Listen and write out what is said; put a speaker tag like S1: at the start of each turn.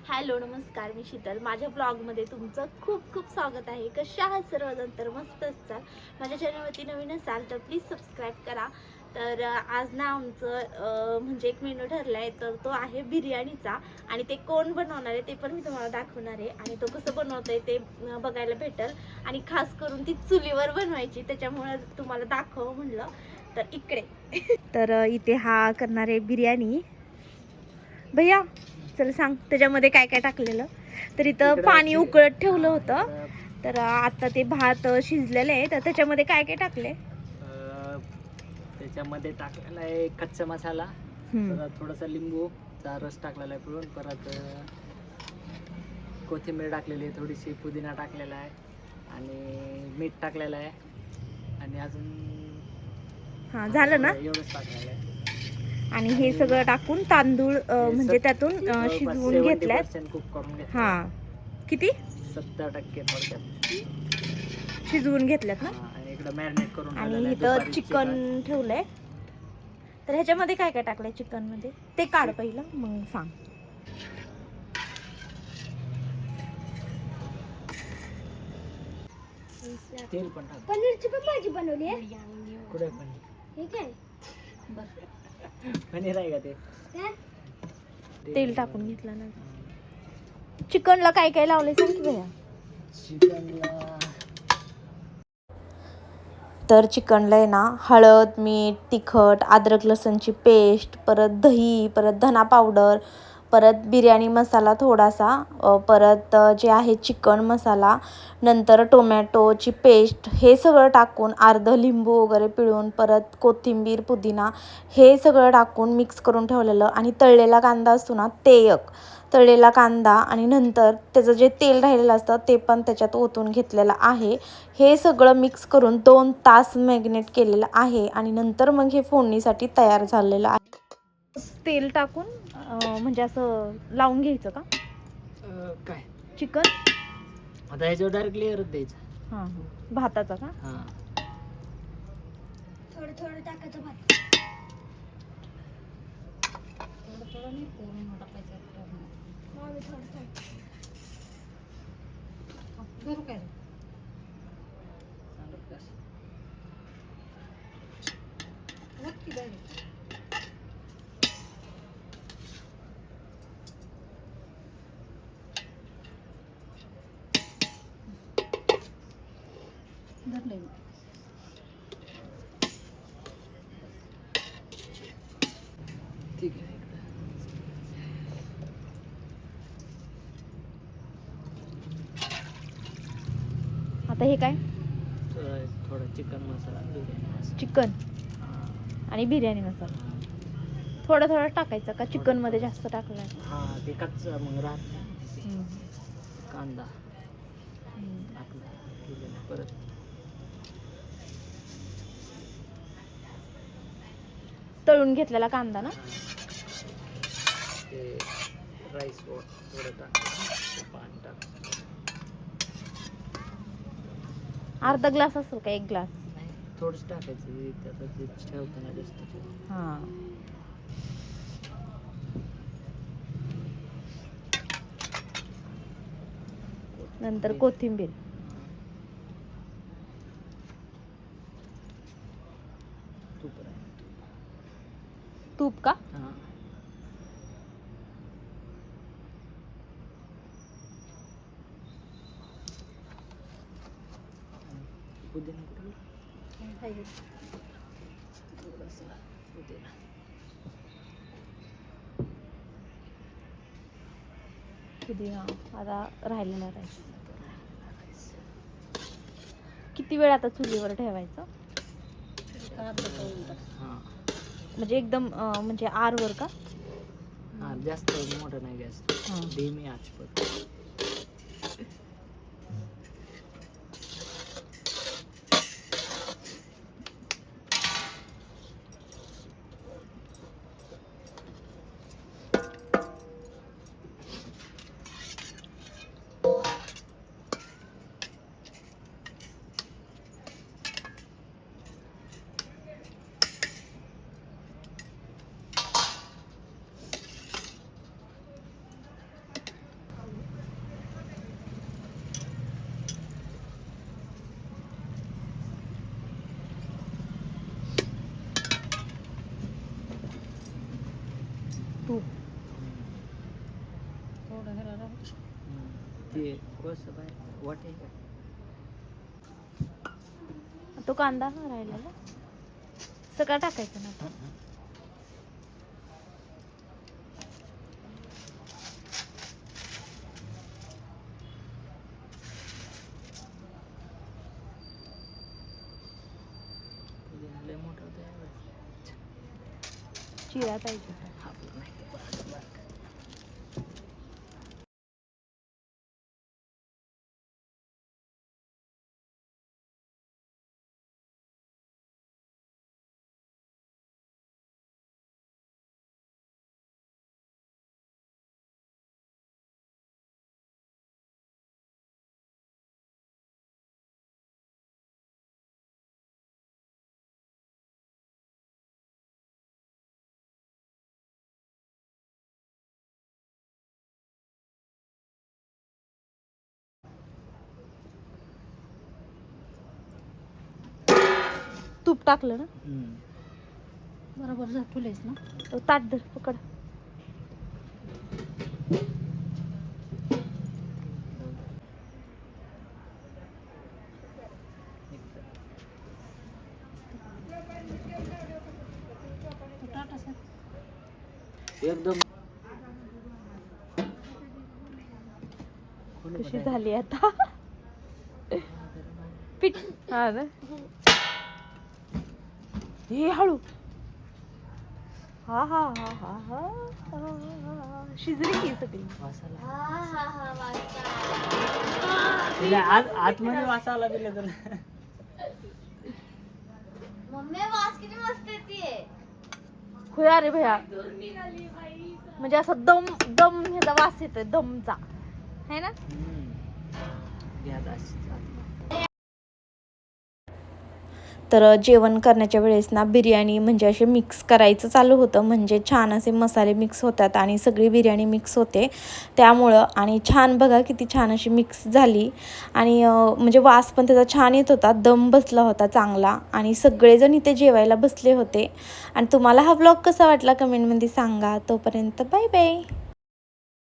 S1: Hello नमस्कार, मी शीतल. माझ्या ब्लॉगमध्ये तुमचं खूप खूप स्वागत आहे. कशा आहात सर्वजण? तर मस्त असाल. माझ्या चॅनलवरती नवीन असाल तर प्लीज सबस्क्राईब करा. तर आज ना आमचं म्हणजे एक मेनू ठरला आहे, तर तो आहे बिर्याणीचा. आणि ते कोण बनवणार आहे ते पण मी तुम्हाला दाखवणार आहे. आणि तो कसं बनवतं आहे ते बघायला भेटेल. आणि खास करून ती चुलीवर बनवायची, त्याच्यामुळे तुम्हाला दाखव म्हणलं. तर इकडे तर इथे हा करणार आहे बिर्याणी. भैया चल सांग त्याच्यामध्ये काय काय टाकलेलं. तर इथं पाणी उकळत ठेवलं होतं. तर आता ते भात शिजलेले आहे. तर त्याच्यामध्ये काय काय टाकले?
S2: त्याच्यामध्ये टाकलेला आहे कच्चा मसाला, परत थोडासा लिंबूचा रस टाकलेला आहे पिळून, परत कोथिंबीर टाकलेली आहे, थोडीशी पुदिना टाकलेला आहे आणि मीठ टाकलेलं आहे आणि अजून
S1: हां झालं ना.
S2: एवढंच टाकलेलं आहे.
S1: आणि हे सगळं टाकून तांदूळ म्हणजे त्यातून शिजवून घेतल्यात.
S2: कुक करून घेतलं.
S1: हां किती
S2: 70% थोडक्यात
S1: शिजवून घेतल्यात ना.
S2: आणि इकडं मॅरिनेट करून
S1: आणि इथं चिकन ठेवलंय. तर ह्याच्यामध्ये काय काय टाकलंय चिकन मध्ये ते काढ पहिलं मग सांग.
S2: तेल पण टाक.
S3: पनीरची पण भाजी बनवली आहे.
S2: कुठे पनीर?
S3: हे काय
S2: पनीर आहे का ते?
S1: तेल टाकून घेतलं ना. चिकनला काय काय लावलंय सांग की भैया.
S2: चिकनला
S1: तर चिकनला आहे ना हळद, मीठ, तिखट, अद्रक लसणची पेस्ट, परत दही, परत धना पावडर, परत बिर्याणी मसाला थोडासा, परत जे आहे चिकन मसाला, नंतर टोमॅटोची पेस्ट, हे सगळं टाकून अर्ध लिंबू वगैरे पिळून, परत कोथिंबीर, पुदिना हे सगळं टाकून मिक्स करून ठेवलेलं. आणि तळलेला कांदा असतो ना ते एक तळलेला कांदा, आणि नंतर त्याचं जे तेल राहिलेलं असतं ते पण त्याच्यात ओतून घेतलेलं आहे. हे सगळं मिक्स करून 2 तास मॅरिनेट केलेलं आहे. आणि नंतर मग हे फोडणीसाठी तयार झालेलं आहे. तेल टाकून म्हणजे असं लावून घ्यायचं का
S2: काय
S1: चिकन?
S2: आता ह्याच्यावर डायरेक्ट लेअरच द्यायचं.
S1: हां भाताचा का?
S2: हां
S3: थोडं थोडं टाकायचं भात.
S4: थोडं थोडं नाही पूर्ण टाकायचं पूर्ण.
S3: मग थोडं थोडं
S4: करू काय नक्की डायरेक्ट धरले.
S2: ठीक आहे.
S1: आता हे काय
S2: थोडा चिकन मसाला, बिर्याणी मसाला.
S1: चिकन आणि बिर्याणी मसाला थोडं थोडं टाकायचं का चिकन मध्ये जास्त टाकलं?
S2: हां ते कच्चं मग राहत नाही. कांदा टाकला केलेला, परत
S1: तळून घेतलेला कांदा ना.
S2: ते राईस थोडं टाक, पाणी टाक.
S1: अर्धा ग्लास असेल का 1 ग्लास?
S2: नाही थोडंच टाकायचं, त्यात ते ठेवताना जास्त.
S1: हां नंतर कोथिंबीर.
S2: तूप आहे.
S1: तूप का?
S2: हां पुदिना कुठे? थोडासा पुदिना.
S1: पुदिना आता राहिलेला राईस. किती वेळ आता चुलीवर ठेवायचं?
S2: हां
S1: म्हणजे एकदम म्हणजे आरवर का?
S2: हां जास्त मोठं नाही गॅस, धीमी आच पर.
S4: थोडं ह्याला राहू.
S2: ते कसं बाहेर वाटे का
S1: तो कांदा राहिला ना सगळं टाकायचं ना आता.
S2: लय मोठं होतं यावेळेस.
S1: चिरा पाहिजे.
S2: आपलं नाही ते बारकं बारकं.
S1: तूप टाकलं ना
S4: बरोबर झाटुलेस ना.
S1: तो ताट धर पकड.
S4: टाटा सर.
S2: एकदम
S1: कशी झाली आता पीठ. हा ना हे हळू. हा हा हा हा हा हा. शिजली की सगळी.
S2: वासाला तिला आतमध्ये वासाला दिलं तर
S1: होय अरे भैया म्हणजे असं दम दम ह्याचा वास येतोय दमचा है ना.
S2: घ्या
S1: तर जेवण करण्याच्या वेळेस ना बिर्याणी म्हणजे असे मिक्स करायचं चालू होतं म्हणजे छान असे मसाले मिक्स होतात आणि सगळी बिर्याणी मिक्स होते त्यामुळं. आणि छान बघा किती छान अशी मिक्स झाली आणि म्हणजे वास पण त्याचा छान येत होता. दम बसला होता चांगला आणि सगळेजण इथे जेवायला बसले होते. आणि तुम्हाला हा व्लॉग कसा वाटला कमेंटमध्ये सांगा. तोपर्यंत बाय बाय.